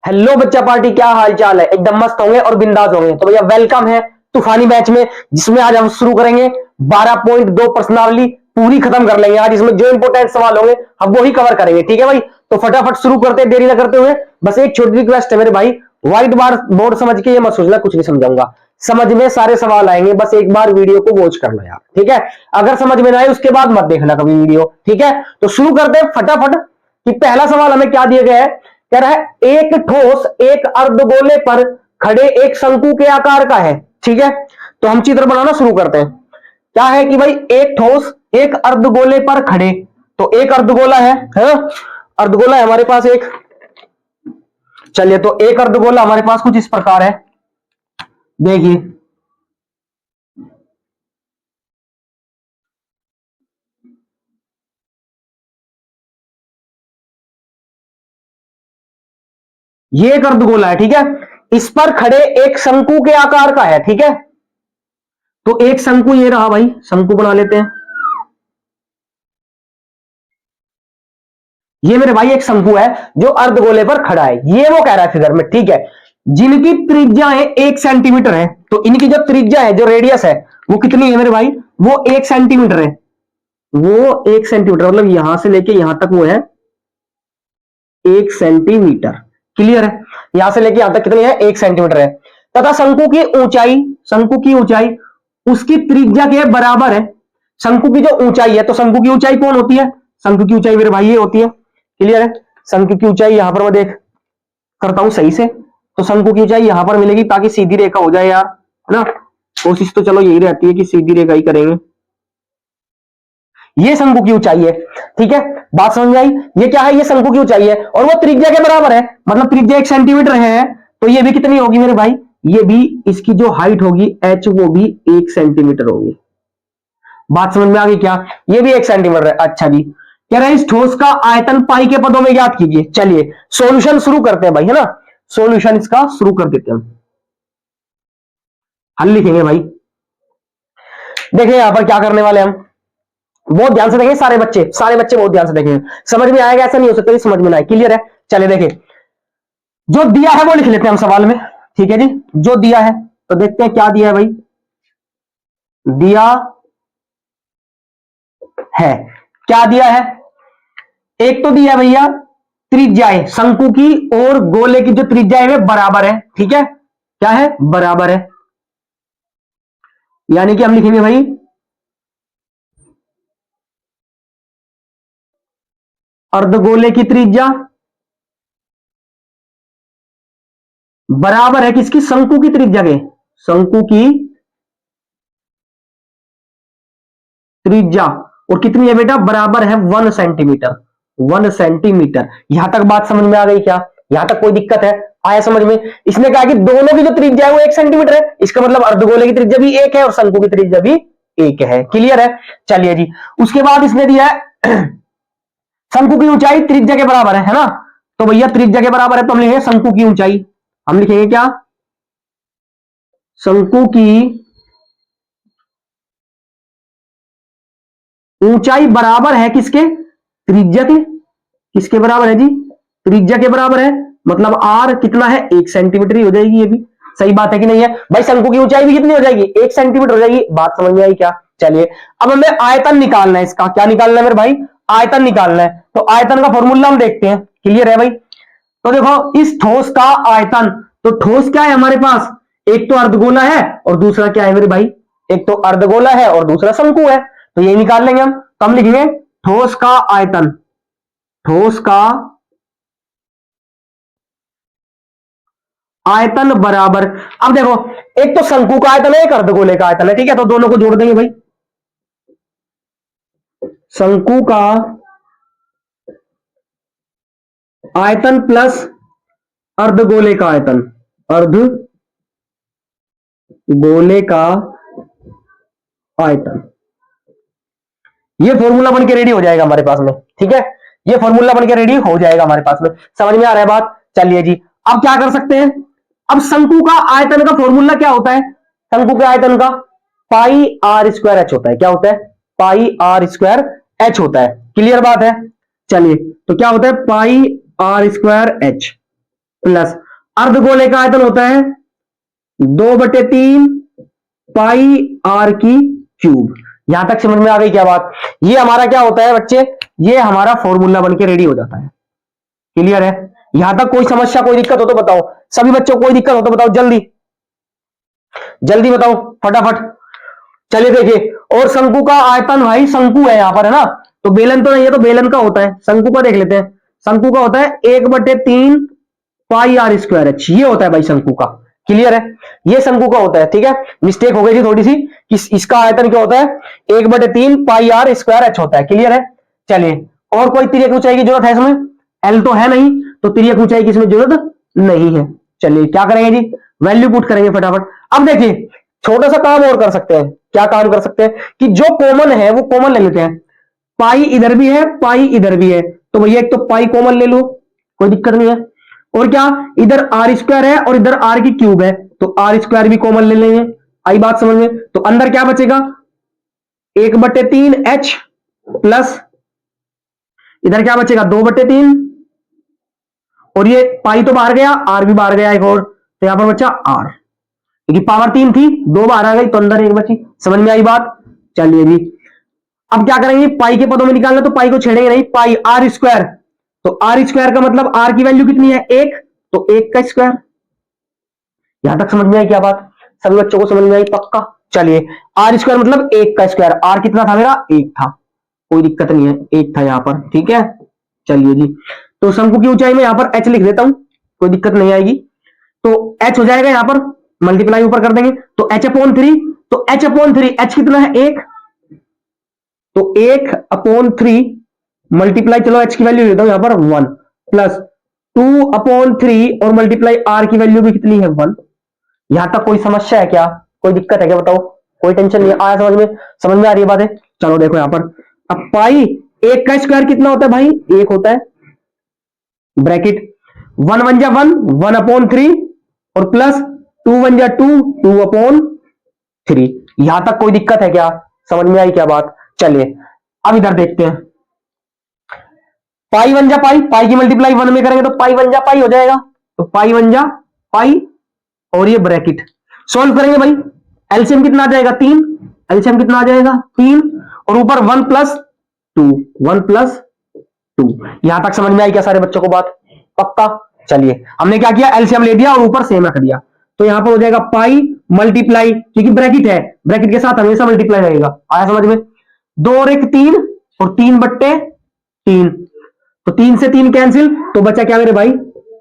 Hello बच्चा party, क्या हाल चाल है? एकदम मस्त होंगे और बिंदास होंगे। तो भैया वेलकम है तूफानी बैच में, जिसमें आज हम शुरू करेंगे 12.2 प्रश्नावली पूरी खत्म कर लेंगे। आज इसमें जो इंपोर्टेंट सवाल होंगे हम वो ही कवर करेंगे, ठीक है भाई? तो फटाफट शुरू करते हैं, देरी ना करते हुए। बस एक छोटी रिक्वेस्ट है मेरे भाई, व्हाइट बोर्ड समझ के ये मत सोचना कुछ नहीं समझाऊंगा, समझ में सारे सवाल आएंगे। बस एक बार वीडियो को वॉच कर लो यार, ठीक है? अगर समझ में ना आए उसके बाद मत देखना कभी वीडियो, ठीक है? तो शुरू करते हैं फटाफट कि पहला सवाल हमें क्या दिया गया है। कह रहा है एक ठोस एक अर्धगोले पर खड़े एक शंकु के आकार का है, ठीक है? तो हम चित्र बनाना शुरू करते हैं। क्या है कि भाई एक ठोस एक अर्धगोले पर खड़े, तो एक अर्धगोला है, अर्धगोला है हमारे पास एक। चलिए, तो एक अर्धगोला हमारे पास कुछ इस प्रकार है, देखिए। ये एक अर्धगोला है, ठीक है? इस पर खड़े एक शंकु के आकार का है, ठीक है? तो एक शंकु ये रहा भाई, शंकु बना लेते हैं। ये मेरे भाई एक शंकु है जो अर्धगोले पर खड़ा है, ये वो कह रहा है फिगर में, ठीक है? जिनकी त्रिज्या है 1 सेंटीमीटर है, तो इनकी जो त्रिज्या है, जो रेडियस है, वो कितनी है मेरे भाई? वो 1 सेंटीमीटर है। वो 1 सेंटीमीटर मतलब यहां से लेके यहां तक वो है 1 सेंटीमीटर। क्लियर है? यहां से लेके यहां तक कितनी है? 1 सेंटीमीटर है। तथा शंकु की ऊंचाई, शंकु की ऊंचाई उसकी त्रिज्या के बराबर है। शंकु की जो ऊंचाई है, तो शंकु की ऊंचाई कौन होती है? शंकु की ऊंचाई मेरे भाई ये होती है। क्लियर है? शंकु की ऊंचाई यहां पर मैं देख करता हूं सही से, तो शंकु की ऊंचाई यहां पर मिलेगी ताकि सीधी रेखा हो जाए यार, है ना? कोशिश तो चलो यही रहती है कि सीधी रेखा ही करेंगे। ये शंकु की ऊंचाई है, ठीक है? बात समझ में आई? ये क्या है? ये शंकु की ऊंचाई है और वो त्रिज्या के बराबर है, मतलब त्रिज्या 1 सेंटीमीटर है, तो ये भी कितनी होगी मेरे भाई? ये भी, इसकी जो हाइट होगी h, वो भी 1 सेंटीमीटर होगी। बात समझ में आ गई क्या? ये भी 1 सेंटीमीटर है। अच्छा जी, कह रहे हैं इस ठोस का आयतन पाई के पदों में ज्ञात कीजिए। चलिए सॉल्यूशन शुरू करते हैं भाई, है ना? सॉल्यूशन इसका शुरू कर देते हैं, हल लिखेंगे भाई। देखिए यहां पर क्या करने वाले हम, बहुत ध्यान से देखें सारे बच्चे, सारे बच्चे बहुत ध्यान से देखें, समझ में आएगा, ऐसा नहीं हो सकता समझ में ना आए। क्लियर है? चलिए देखिए, जो दिया है वो लिख लेते हैं हम सवाल में, ठीक है जी? जो दिया है तो देखते हैं क्या दिया है भाई। दिया है, क्या दिया है? एक तो दिया भैया त्रिज्याएं, शंकु की और गोले की जो त्रिज्याएं है बराबर है, ठीक है? क्या है? बराबर है। यानी कि हम लिखेंगे भाई अर्धगोले की त्रिज्या बराबर है किसकी? शंकु की त्रिज्या के। शंकु की त्रिज्या और कितनी है बेटा? बराबर है 1 सेंटीमीटर। 1 सेंटीमीटर। यहां तक बात समझ में आ गई क्या? यहां तक कोई दिक्कत है? आया समझ में? इसने कहा कि दोनों की जो त्रिज्या है वो 1 सेंटीमीटर है, इसका मतलब अर्धगोले की त्रिज्या भी 1 है और शंकु की त्रिज्या भी 1 है। क्लियर है? चलिए जी, उसके बाद इसने दिया है शंकु की ऊंचाई त्रिज्या के बराबर है ना? तो भैया त्रिज्या के बराबर है तो हम लिखेंगे शंकु की ऊंचाई। हम लिखेंगे क्या? शंकु की ऊंचाई बराबर है किसके? त्रिज्या के। किसके बराबर है जी? त्रिज्या के बराबर है, मतलब आर कितना है? 1 सेंटीमीटर ही हो जाएगी। ये भी सही बात है कि नहीं है भाई? शंकु की ऊंचाई भी कितनी हो जाएगी? 1 सेंटीमीटर हो जाएगी। बात समझ में आई क्या? चलिए अब हमें आयतन निकालना है इसका। क्या निकालना है मेरे भाई? आयतन निकालना है। तो आयतन का फॉर्मूला हम देखते हैं। क्लियर है भाई? तो देखो इस ठोस का आयतन, तो ठोस क्या है हमारे पास? एक तो अर्धगोला है और दूसरा क्या है मेरे भाई? एक तो अर्धगोला है और दूसरा शंकु है, तो ये निकाल लेंगे हम। तो हम लिखेंगे ठोस का आयतन, ठोस का आयतन बराबर, अब देखो एक तो शंकु का आयतन है, एक अर्धगोले का आयतन है, ठीक है? तो दोनों को जोड़ देंगे भाई। शंकु का आयतन प्लस अर्धगोले का आयतन, अर्धगोले का आयतन, ये फॉर्मूला बन के रेडी हो जाएगा हमारे पास में, ठीक है? ये फॉर्मूला बन के रेडी हो जाएगा हमारे पास में। समझ में आ रहा है बात? चलिए जी, अब क्या कर सकते हैं? अब शंकु का आयतन का फॉर्मूला क्या होता है? शंकु के आयतन का पाई आर स्क्वायर एच होता है। क्या होता है? पाई आर स्क्वायर एच होता है। क्लियर बात है? चलिए, तो क्या होता है? पाई आर स्क्वायर एच। प्लस अर्धगोले का आयतन होता है 2/3 पाई आर की क्यूब। यहां तक समझ में आ गई क्या बात? ये हमारा क्या होता है बच्चे, ये हमारा फॉर्मूला बन के रेडी हो जाता है। क्लियर है? यहां तक कोई समस्या कोई दिक्कत हो तो बताओ, सभी बच्चों को कोई दिक्कत हो तो बताओ, जल्दी जल्दी बताओ फटाफट। चलिए देखिए, और शंकु का आयतन भाई, शंकु है यहां पर है ना, तो बेलन तो नहीं है, तो बेलन का होता है, शंकु का देख लेते हैं। शंकु का होता है 1/3 पाई आर स्क्वायर एच, ये होता है भाई शंकु का। क्लियर है? ये शंकु का होता है। ठीक है, मिस्टेक हो गई थी थोड़ी सी कि इसका आयतन क्या होता है, 1/3 पाई आर स्क्वायर एच होता है। क्लियर है? चलिए, और कोई तिर्यक ऊंचाई की जरूरत है इसमें? एल तो है नहीं, तो तिर्यक ऊंचाई की इसमें जरूरत नहीं है। चलिए क्या करेंगे जी, वैल्यू पुट करेंगे फटाफट। अब देखिए, छोटा सा काम और कर सकते हैं। क्या काम कर सकते हैं कि जो कॉमन है वो कॉमन ले लेते हैं। पाई इधर भी है, पाई इधर भी है, तो भैया एक तो पाई कॉमन ले लो, कोई दिक्कत नहीं है। और क्या, इधर आर स्क्वायर है और इधर आर की क्यूब है, तो आर स्क्वायर भी कॉमन ले लेंगे। आई बात समझ में? तो अंदर क्या बचेगा, 1/3 एच प्लस इधर क्या बचेगा 2/3, और ये पाई तो बाहर गया, आर भी बाहर गया एक और, तो यहां पर बचा आर, क्योंकि पावर 3 थी, 2 बाहर आ गई तो अंदर 1 बची। समझ में आई बात? चलिए जी, अब क्या करेंगे, पाई के पदों में निकालना, तो पाई को छेड़ेंगे नहीं, पाई आर स्क्वायर, तो आर स्क्वायर का मतलब आर की वैल्यू कितनी है 1, तो 1 का स्क्वायर। यहां तक समझ में आई क्या बात? सभी बच्चों को समझ में आई पक्का? चलिए, आर स्क्वायर मतलब 1 का स्क्वायर, आर कितना था मेरा 1 था, कोई दिक्कत नहीं है, 1 था यहां पर। ठीक है, चलिए जी, तो शंकु की ऊंचाई में यहां पर एच लिख देता हूं, कोई दिक्कत नहीं आएगी। तो एच हो जाएगा यहां पर, मल्टीप्लाई ऊपर कर देंगे, तो h/3, तो h/3 एच कितना है 1, तो 1/3 मल्टीप्लाई, चलो एच की वैल्यू देता हूं यहां पर 1, प्लस 2/3 और मल्टीप्लाई आर की वैल्यू भी कितनी है 1। यहां तक कोई समस्या है क्या, कोई दिक्कत है क्या बताओ? कोई टेंशन नहीं है, आया समझ में? समझ में आ रही है बातें? चलो देखो यहां पर, अब पाई 1 का स्क्वायर कितना होता है भाई 1 होता है, ब्रैकेट 1 1 जा 1, 1/3 और प्लस 2 1 जा 2, 2/3। यहां तक कोई दिक्कत है क्या, समझ में आई क्या बात? चलिए अब इधर देखते हैं, पाई 1 जा पाई, पाई की मल्टीप्लाई 1 में करेंगे तो पाई 1 जा पाई हो जाएगा, तो पाई 1 जा पाई, और ये ब्रैकेट सॉल्व करेंगे भाई, एलसीएम कितना आ जाएगा 3, एलसीएम कितना आ जाएगा 3, और ऊपर 1 + 2, 1 + 2। यहां तक समझ में आई क्या सारे बच्चों को बात? पक्का? चलिए, हमने क्या किया, एलसीएम ले दिया और ऊपर सेम रख दिया, तो यहां पर हो जाएगा पाई मल्टीप्लाई, क्योंकि ब्रैकेट है, ब्रैकेट के साथ हमेशा मल्टीप्लाई रहेगा। आया समझ में? 2 और 1 3, और 3/3, तो 3 से 3 कैंसिल, तो बचा क्या मेरे भाई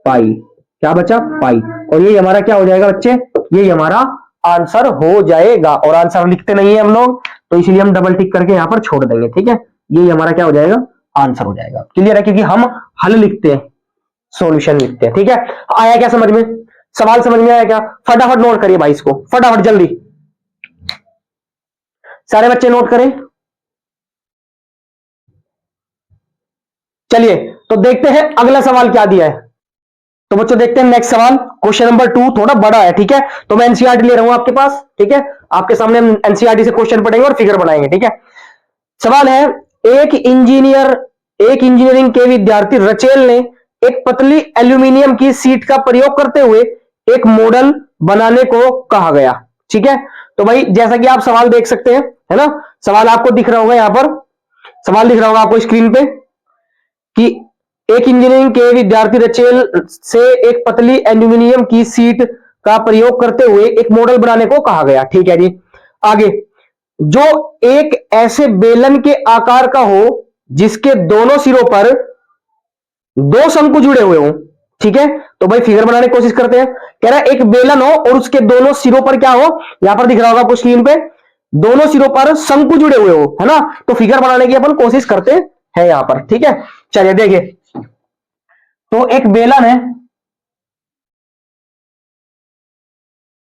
पाई, क्या बचा पाई, और ये हमारा क्या हो जाएगा बच्चे, ये हमारा आंसर हो जाएगा। और आंसर लिखते नहीं है हम लोग, तो इसलिए हम डबल टिक करके यहां पर छोड़ देंगे। ठीक है, ये हमारा क्या हो जाएगा, आंसर हो जाएगा। क्लियर है? क्योंकि हम हल लिखते हैं, सॉल्यूशन लिखते हैं। ठीक है, आया क्या समझ में? सवाल समझ में आया क्या? फटाफट नोट करिए भाई इसको, फटाफट जल्दी सारे बच्चे नोट करें। चलिए, तो देखते हैं अगला सवाल क्या दिया है। तो बच्चों देखते हैं नेक्स्ट सवाल, क्वेश्चन नंबर 2 थोड़ा बड़ा है। ठीक है, तो मैं एनसीईआरटी ले रहा हूं आपके पास। ठीक है, आपके सामने हम एनसीईआरटी से क्वेश्चन पढ़ेंगे और फिगर बनाएंगे। ठीक है, सवाल है, एक इंजीनियरिंग के विद्यार्थी रचेल ने एक पतली एल्यूमिनियम की सीट का प्रयोग करते हुए एक मॉडल बनाने को कहा गया। ठीक है, तो भाई जैसा कि आप सवाल देख सकते हैं, है ना, सवाल आपको दिख रहा होगा, यहां पर सवाल दिख रहा होगा आपको स्क्रीन पे कि एक इंजीनियरिंग के विद्यार्थी रचेल से एक पतली एल्यूमिनियम की सीट का प्रयोग करते हुए एक मॉडल बनाने को कहा गया। ठीक है जी, आगे, जो एक ऐसे बेलन के आकार का हो जिसके दोनों सिरों पर 2 शंकु जुड़े हुए हो। ठीक है, तो भाई फिगर बनाने की कोशिश करते हैं। कह रहा है एक बेलन हो और उसके दोनों सिरों पर क्या हो, यहां पर दिख रहा होगा आपको स्क्रीन पे, दोनों सिरों पर शंकु जुड़े हुए हो, है ना, तो फिगर बनाने की अपन कोशिश करते हैं यहां पर। ठीक है, चलिए देखिए, तो एक बेलन है,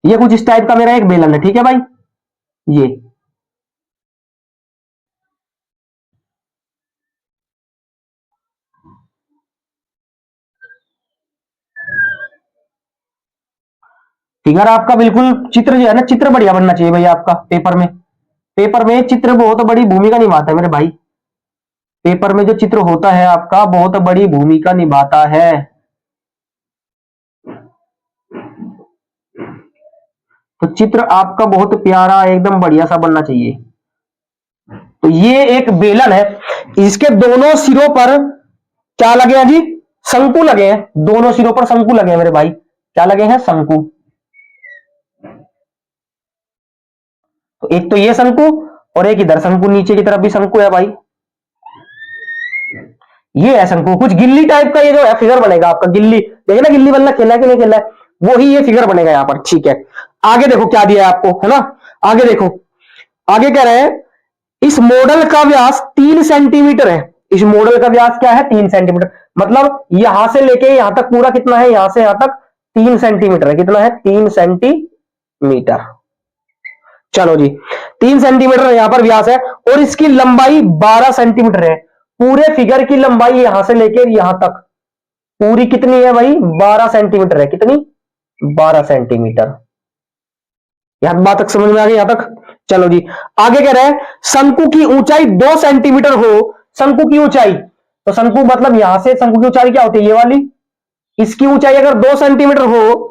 ये कुछ इस टाइप का मेरा एक बेलन है। ठीक है भाई, ये फिगर आपका बिल्कुल, चित्र जो है ना, चित्र बढ़िया बनना चाहिए भाई आपका पेपर में। पेपर में चित्र बहुत बड़ी भूमिका निभाता है मेरे भाई, पेपर में जो चित्र होता है आपका बहुत बड़ी भूमिका निभाता है। तो चित्र आपका बहुत प्यारा एकदम बढ़िया सा बनना चाहिए। तो ये एक बेलन है, इसके दोनों सिरों पर क्या लगे हैं जी? शंकु लगे हैं। दोनों सिरों पर शंकु लगे हैं मेरे भाई। क्या लगे हैं? शंकु। तो एक तो ये शंकु और एक इधर शंकु, नीचे की तरफ भी शंकु है भाई। ये है शंकु, कुछ गिल्ली टाइप का ये जो है फिगर बनेगा आपका। गिल्ली देखे ना, गिल्ली बल्ला खेला है कि नहीं खेला है, वो ही ये फिगर बनेगा यहां पर। ठीक है, आगे देखो क्या दिया है आपको, है ना। आगे देखो, आगे कह रहे हैं इस मॉडल का व्यास 3 सेंटीमीटर है। इस मॉडल का व्यास क्या है? 3 सेंटीमीटर। मतलब यहां से लेके यहां तक पूरा कितना है? यहां से यहां तक 3 सेंटीमीटर है। कितना है? 3 सेंटीमीटर। चलो जी, 3 सेंटीमीटर यहां पर व्यास है और इसकी लंबाई 12 सेंटीमीटर है। पूरे फिगर की लंबाई यहां से लेकर यहां तक पूरी कितनी है भाई? 12 सेंटीमीटर है। कितनी? 12 सेंटीमीटर। यहां बात तक समझ में आ गई? यहां तक चलो जी, आगे कह रहे हैं शंकु की ऊंचाई 2 सेंटीमीटर हो। शंकु की ऊंचाई, तो शंकु मतलब यहां से शंकु की ऊंचाई क्या होती है? ये वाली। इसकी ऊंचाई अगर 2 सेंटीमीटर हो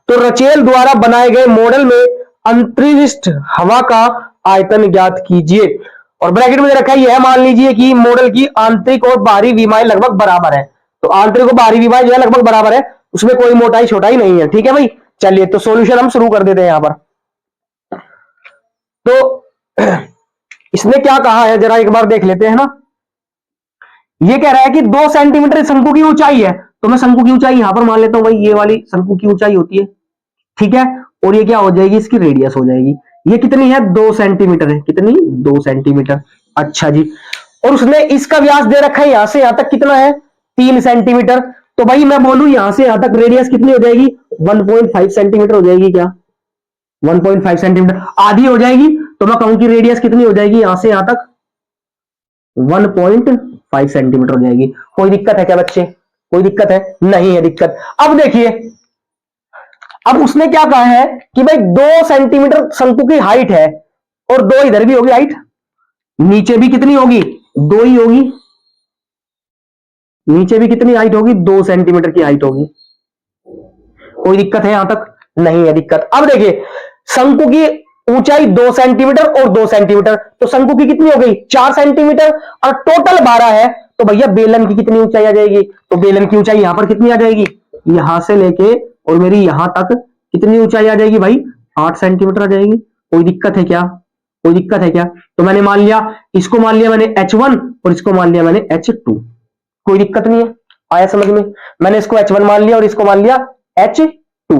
तो रचेल द्वारा बनाए गए मॉडल में अंतरिक्ष हवा का आयतन ज्ञात कीजिए। और ब्रैकेट में रखा यह मान लीजिए कि मॉडल की आंतरिक और बाहरी विमाएं लगभग बराबर है। तो आंतरिक और बाहरी विमाएं जो है लगभग बराबर है, उसमें कोई मोटाई छोटाई नहीं है। ठीक है भाई, चलिए तो सॉल्यूशन हम शुरू कर देते हैं यहां पर। तो इसने क्या कहा है जरा एक बार देख लेते हैं ना। ये कह रहा है कि 2 सेंटीमीटर शंकु की ऊंचाई है, तो मैं शंकु की ऊंचाई यहां पर मान लेता हूं भाई, ये वाली शंकु की ऊंचाई होती है। ठीक है, और ये क्या हो जाएगी? इसकी रेडियस हो जाएगी। ये कितनी है? 2 सेंटीमीटर है। कितनी? 2 सेंटीमीटर। अच्छा जी, और उसने इसका व्यास दे रखा है यहां से यहां तक कितना है? 3 सेंटीमीटर। तो भाई मैं बोलूं यहां से यहां तक रेडियस कितनी हो जाएगी? 1.5 सेंटीमीटर हो जाएगी। क्या 1.5 सेंटीमीटर? आधी हो जाएगी। तो मैं कहूं कि रेडियस कितनी हो जाएगी यहां से यहां तक? 1.5 सेंटीमीटर हो जाएगी। कोई दिक्कत है क्या बच्चे? कोई दिक्कत है? नहीं है दिक्कत। अब देखिए, अब उसने क्या कहा है कि भाई 2 सेंटीमीटर शंकु की हाइट है और 2 इधर भी होगी हाइट, नीचे भी कितनी होगी? 2 ही होगी। नीचे भी कितनी हाइट होगी? 2 सेंटीमीटर की हाइट होगी। कोई दिक्कत है यहां तक? नहीं है दिक्कत। अब देखिए, शंकु की ऊंचाई 2 सेंटीमीटर और 2 सेंटीमीटर, तो शंकु की कितनी हो गई? 4 सेंटीमीटर, और टोटल 12 है। तो भैया बेलन की कितनी ऊंचाई आ जाएगी? तो बेलन की ऊंचाई यहां पर कितनी आ जाएगी? यहां से लेके और मेरी यहां तक कितनी ऊंचाई आ जाएगी भाई? 8 सेंटीमीटर आ जाएगी। कोई दिक्कत है क्या? कोई दिक्कत है क्या? तो मैंने मान लिया, इसको मान लिया मैंने H1 और इसको मान लिया मैंने H2। कोई दिक्कत नहीं है, आया समझ में? मैंने इसको H1 मान लिया और इसको मान लिया H2।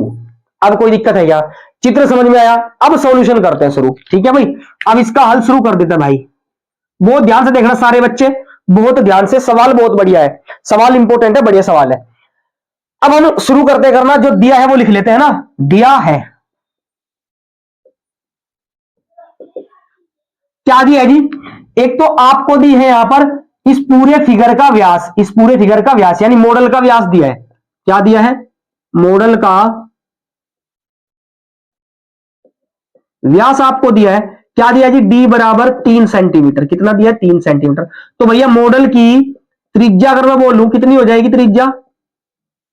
अब कोई दिक्कत है क्या? चित्र समझ में आया? अब सॉल्यूशन करते हैं शुरू। ठीक है भाई, अब इसका हल शुरू कर देते हैं भाई। बहुत ध्यान से देखना सारे बच्चे, बहुत ध्यान से। सवाल बहुत बढ़िया है, सवाल इंपॉर्टेंट है, बढ़िया सवाल है। अब हम शुरू करते करना, जो दिया है वो लिख लेते हैं ना। दिया है, क्या दिया है जी? एक तो आपको दी है यहां पर इस पूरे फिगर का व्यास, इस पूरे फिगर का व्यास यानी मॉडल का व्यास दिया है। क्या दिया है? मॉडल का व्यास आपको दिया है। क्या दिया जी? डी बराबर 3 सेंटीमीटर। कितना दिया? 3 सेंटीमीटर। तो भैया मॉडल की त्रिज्या अगर मैं बोलूं कितनी हो जाएगी? त्रिज्या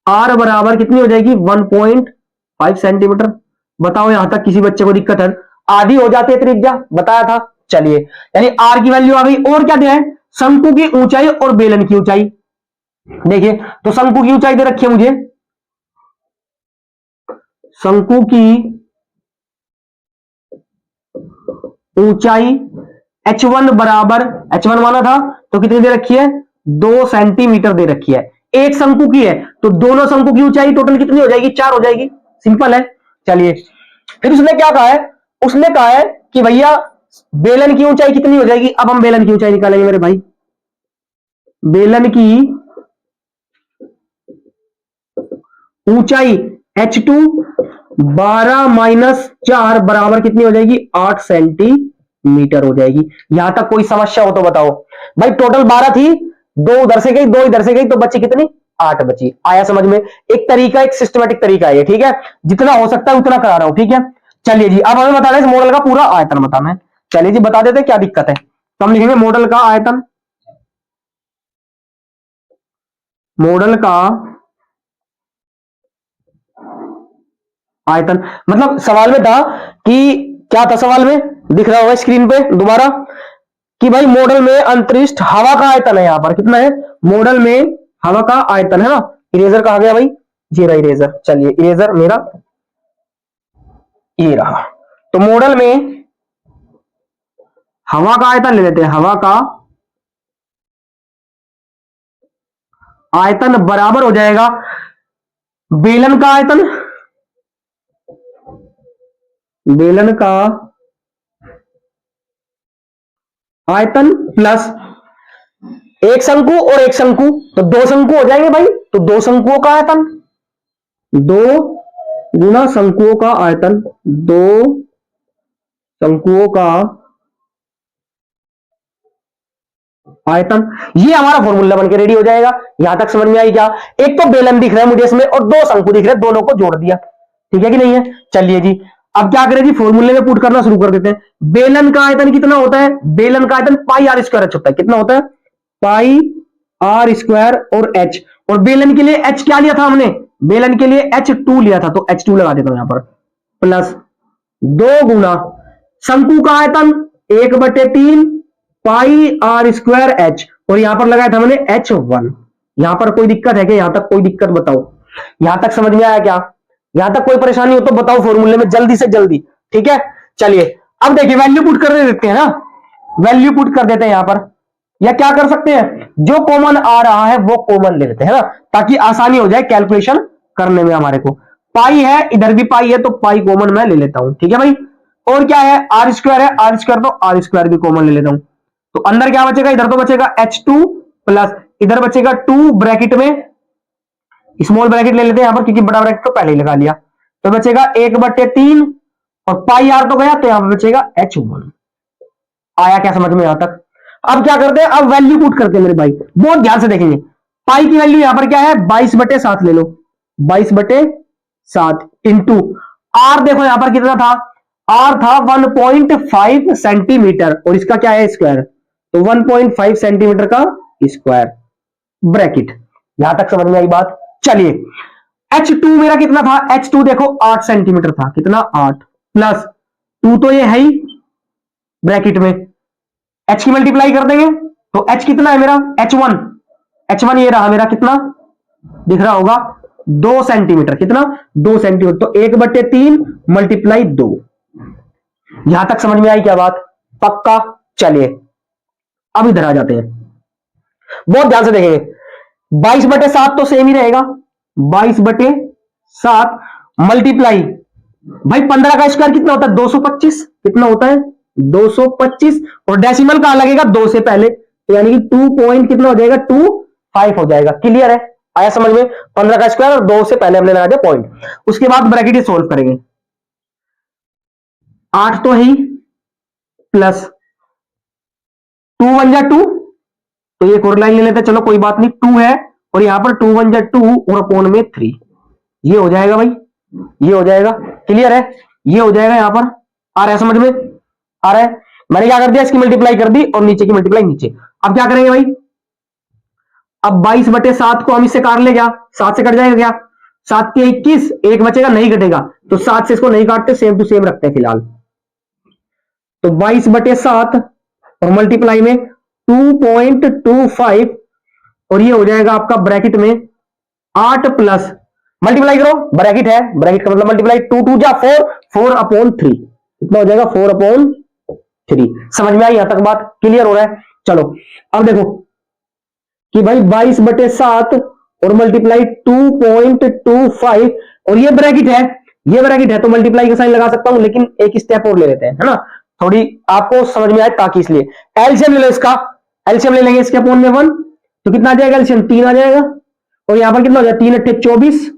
आर बराबर कितनी हो जाएगी? 1.5 सेंटीमीटर। बताओ यहां तक किसी बच्चे को दिक्कत है? आधी हो जाती है त्रिज्या, बताया था। चलिए, यानी आर की वैल्यू आ गई। और क्या दिया है? शंकु की ऊंचाई और बेलन की ऊंचाई। देखिए, तो शंकु की ऊंचाई दे रखी है मुझे। शंकु की ऊंचाई H1 बराबर, H1 माना था तो कितनी दे रखी है? 2 सेंटीमीटर दे रखी है। एक शंकु की है तो दोनों शंकु की ऊंचाई टोटल कितनी हो जाएगी? 4 हो जाएगी। सिंपल है। चलिए, फिर उसने क्या कहा है? उसने कहा है कि भैया बेलन की ऊंचाई कितनी हो जाएगी? अब हम बेलन की ऊंचाई निकालेंगे मेरे भाई। बेलन की ऊंचाई H2 12 - 4 बराबर कितनी हो जाएगी? 8 सेंटीमीटर हो जाएगी। यहां तक कोई समस्या हो तो बताओ भाई। टोटल 12 थी, 2 उधर से गई, 2 इधर से गई, तो बची कितनी? 8 बची। आया समझ में? एक तरीका, एक सिस्टमेटिक तरीका है ये। ठीक है, जितना हो सकता है उतना करा रहा हूं। ठीक है, चलिए जी, अब हमें बताना है इस मॉडल का पूरा आयतन बताना है। चलिए जी, बता देते क्या दिक्कत है। तो हम लिखेंगे मॉडल का आयतन। मॉडल का आयतन मतलब सवाल में था कि क्या था, सवाल में दिख रहा होगा स्क्रीन पे दोबारा कि भाई मॉडल में अंतरिक्ष हवा का आयतन है, यहां पर कितना है, मॉडल में हवा का आयतन है ना। इरेजर कहा गया भाई, ये रहा इरेजर, चलिए इरेजर मेरा ये रहा। तो मॉडल में हवा का आयतन ले लेते हैं, हवा का आयतन बराबर हो जाएगा बेलन का आयतन, बेलन का आयतन प्लस एक शंकु और एक शंकु, तो दो शंकु हो जाएंगे भाई, तो दो शंकुओं का आयतन, दो गुना शंकुओं का आयतन, दो शंकुओं का आयतन। ये हमारा फॉर्मूला बनके रेडी हो जाएगा। यहां तक समझ में आई क्या? एक तो बेलन दिख रहा है मुझे इसमें और दो शंकु दिख रहे हैं, दोनों को जोड़ दिया, ठीक है कि नहीं है। चलिए जी अब क्या करें जी, फॉर्मूले में पुट करना शुरू कर देते हैं। बेलन का आयतन कितना होता है, बेलन का आयतन पाई आर स्क्वायर एच होता है, कितना होता है, पाई आर स्क्वायर और एच, और बेलन के लिए एच क्या लिया था हमने, बेलन के लिए H2 लिया था, तो H2 लगा देता हूं यहां पर, प्लस दो गुना शंकु का आयतन 1/3 पाई आर स्क्वायर एच, और यहां पर लगाया था हमने H1। यहां पर कोई दिक्कत है क्या, यहां तक कोई दिक्कत बताओ, यहां तक समझ में आया क्या, यहां तक कोई परेशानी हो तो बताओ फॉर्मूले में जल्दी से जल्दी, ठीक है। चलिए अब देखिए वैल्यू पुट कर देते हैं ना, वैल्यू पुट कर देते हैं यहां पर, या क्या कर सकते हैं, जो कॉमन आ रहा है वो कॉमन ले लेते हैं ना, ताकि आसानी हो जाए कैलकुलेशन करने में हमारे को। पाई है, इधर भी पाई है, तो पाई कॉमन मैं ले लेता हूं, ठीक है भाई। और क्या है, आर स्क्वायर है, आर स्क्वायर तो आर स्क्वायर भी कॉमन ले लेता हूं, तो अंदर क्या बचेगा, इधर तो बचेगा H2 प्लस इधर बचेगा 2 ब्रैकेट में, स्मॉल ब्रैकेट ले लेते हैं यहां पर क्योंकि बड़ा ब्रैकेट तो पहले ही लगा लिया, तो बचेगा 1/3 और पाई आर तो गया, तो यहां पर बचेगा H1। आया क्या समझ में यहां तक? अब क्या करते हैं, अब वैल्यू पुट करते हैं मेरे भाई, बहुत ध्यान से देखेंगे। पाई की वैल्यू यहां पर क्या है, 22/7 ले लो, 22/7 इंटू आर, देखो यहां पर कितना था, आर था 1.5 सेंटीमीटर और इसका क्या है स्क्वायर, तो 1.5 सेंटीमीटर का स्क्वायर ब्रैकेट। यहां तक समझ में आई बात। चलिए H2 मेरा कितना था, H2 देखो 8 सेंटीमीटर था, कितना 8 प्लस 2 तो ये है ही ब्रैकेट में, H की मल्टीप्लाई कर देंगे तो H कितना है मेरा, H1, H1 ये रहा मेरा, कितना दिख रहा होगा 2 सेंटीमीटर, कितना 2 सेंटीमीटर, तो 1/3 मल्टीप्लाई 2। यहां तक समझ में आई क्या बात, पक्का। चलिए अब इधर आ जाते हैं, बहुत ध्यान से देखेंगे, 22/7 तो सेम ही रहेगा, 22/7 मल्टीप्लाई भाई 15 का स्क्वायर कितना होता है, 225, कितना होता है 225, और डेसिमल कहां लगेगा 2 से पहले, तो यानी कि 2 पॉइंट कितना हो जाएगा 25 हो जाएगा। क्लियर है, आया समझ में, 15 का स्क्वायर और 2 से पहले हमने लगा दिया पॉइंट। उसके बाद ब्रैकेट सोल्व करेंगे, 8 तो ही प्लस 2 1 जा 2, तो ये एक और लाइन ले लेते हैं, चलो कोई बात नहीं, 2 है और यहां पर 2 1 जा 2 और अपॉन में 3, ये हो जाएगा भाई, ये हो जाएगा। क्लियर है, ये हो जाएगा, यहां पर आ रहा है समझ में, आ रहा है। मैंने क्या कर दिया, इसकी मल्टीप्लाई कर दी और नीचे की मल्टीप्लाई नीचे। अब क्या करेंगे भाई, अब 22/7 को हम इससे काट ले, क्या 7 से कट जाएगा क्या, 7 के 21, एक बचेगा नहीं कटेगा, तो 7 से इसको नहीं काटते, सेम टू सेम रखते हैं फिलहाल, तो 22/7 और मल्टीप्लाई में 2.25 और ये हो जाएगा आपका ब्रैकेट में 8 प्लस मल्टीप्लाई करो, ब्रैकेट है, ब्रैकेट का मतलब मल्टीप्लाई, 2 2 जा 4, 4/3 कितना हो जाएगा 4/3। समझ में आई यहां तक बात, क्लियर हो रहा है। चलो अब देखो कि भाई 22/7 और मल्टीप्लाई 2.25 और ये ब्रैकेट है, ये ब्रैकेट है, तो मल्टीप्लाई का साइन लगा सकता हूं, लेकिन एक स्टेप और ले लेते हैं, है ना, थोड़ी आपको समझ में आए ताकि, इसलिए एलसीएम ले लो इसका, एलसीएम ले लेंगे इसके अपॉन में 1, तो कितना आ जाएगा एलसीएम 3 आ जाएगा, और यहां पर कितना हो जाएगा 3 8 24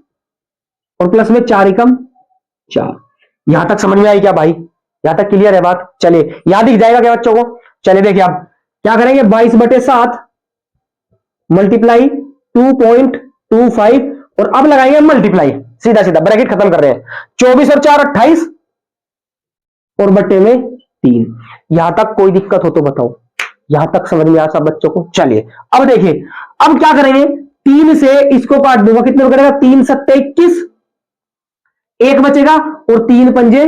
और प्लस में 4 एकम 4। यहां तक समझ में आई क्या भाई, यहां तक क्लियर है बात। चलिए यहां दिख जाएगा क्या बच्चों को, चलिए देखिए अब क्या करेंगे, 22/7 मल्टीप्लाई 2.25 और अब लगाएंगे मल्टीप्लाई, सीधा सीधा ब्रैकेट खत्म कर रहे हैं, 24 और 4 28 और बट्टे में 3। यहां तक कोई दिक्कत हो तो बताओ, यहां तक समझ में आया सब बच्चों को। चलिए अब देखिए, अब क्या करेंगे, 3 से इसको काट दूंगा, कितने में करेगा 3 7 21, एक बचेगा और 3 पंजे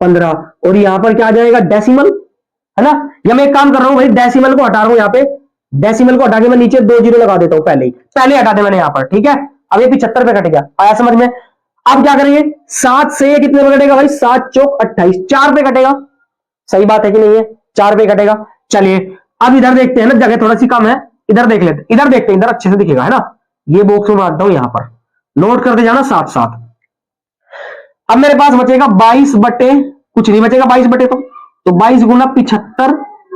15, और यहां पर क्या आ जाएगा डेसिमल, है ना। या मैं एक काम कर रहा हूं भाई, डेसिमल को हटा रहा हूं यहां पे, डेसिमल को हटा के मैं नीचे 2 जीरो लगा देता हूं, पहले हटा दे मैंने यहां पर, ठीक है। अब ये 75 पे कट गया, आया समझ में। अब क्या करेंगे, 7 से कितने पे कटेगा भाई, 7 चौक 28, 4 पे कटेगा, सही बात है कि नहीं है, 4 पे कटेगा। चलिए अब इधर देखते हैं ना, जगह थोड़ा सी कम है, इधर देख लेते, इधर देखते हैं, इधर अच्छे से दिखेगा, है ना। ये बॉक्स में बांटता हूं, यहां पर नोट करते जाना साथ साथ। अब मेरे पास बचेगा 22 बटे कुछ नहीं बचेगा, 22 बटे तो 22 गुना 75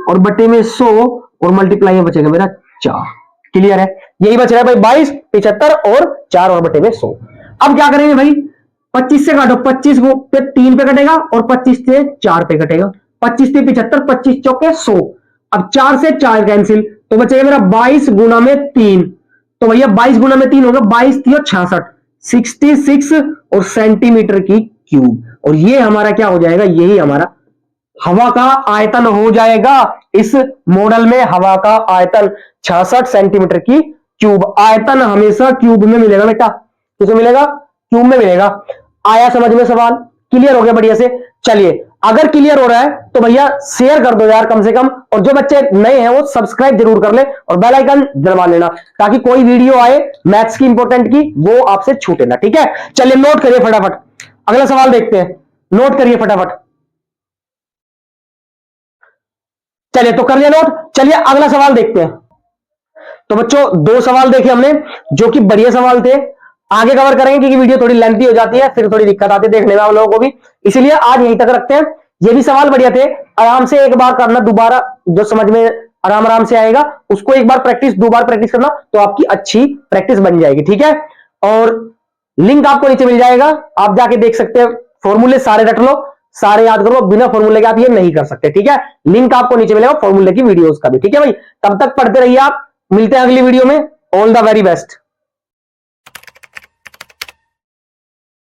और बटे में 100 और मल्टीप्लाई में बचेगा मेरा 4। क्लियर है, यही बच रहा है भाई, 22 75 और 4 और बटे में 100। अब क्या करेंगे भाई, 25 से काटो, 25 को पे 3 पे कटेगा और 25 से 4 पे कटेगा, 25 से 75, 25 चौके 100। अब 4 से 4 कैंसिल, तो बचेगा मेरा 22 गुना में 3, तो भैया 22 गुना में 3 होगा, 22 3 66, 66 और सेंटीमीटर की क्यूब, और ये हमारा क्या हो जाएगा, यही हमारा हवा का आयतन हो जाएगा। इस मॉडल में हवा का आयतन 66 सेंटीमीटर की क्यूब। आयतन हमेशा क्यूब में मिलेगा बेटा, किसमें मिलेगा, क्यूब में मिलेगा। आया समझ में सवाल, क्लियर हो गया बढ़िया से। चलिए अगर क्लियर हो रहा है तो भैया शेयर कर दो यार कम से कम, और जो बच्चे नए हैं वो सब्सक्राइब जरूर कर ले और बेल आइकन दबा लेना, ताकि कोई वीडियो आए मैथ्स की इंपॉर्टेंट की वो आपसे छूटे ना, ठीक है। चलिए नोट करिए फटाफट, अगला सवाल देखते हैं, नोट करिए फटाफट। चलिए तो कर लिया नोट, चलिए अगला सवाल देखते हैं। तो बच्चों 2 सवाल देखे हमने जो कि बढ़िया सवाल थे, आगे कवर करेंगे क्योंकि वीडियो थोड़ी लेंथी हो जाती है, फिर थोड़ी दिक्कत आती है देखने में आप लोगों को भी, इसीलिए आज यहीं तक रखते हैं। ये भी सवाल बढ़िया थे, आराम से एक बार करना, दोबारा जो समझ में आराम आराम से आएगा उसको एक बार प्रैक्टिस, 2 बार प्रैक्टिस करना, तो आपकी अच्छी प्रैक्टिस बन जाएगी, ठीक है। और लिंक आपको नीचे मिल जाएगा, आप जाके देख सकते हैं, फॉर्मूले सारे रट लो, सारे याद करो, बिना फॉर्मूले के आप ये नहीं कर सकते, ठीक है। लिंक आपको नीचे मिलेगा फॉर्मूले की वीडियोस का भी, ठीक है भाई। तब तक पढ़ते रहिए आप, मिलते हैं अगली वीडियो में, ऑल द वेरी बेस्ट।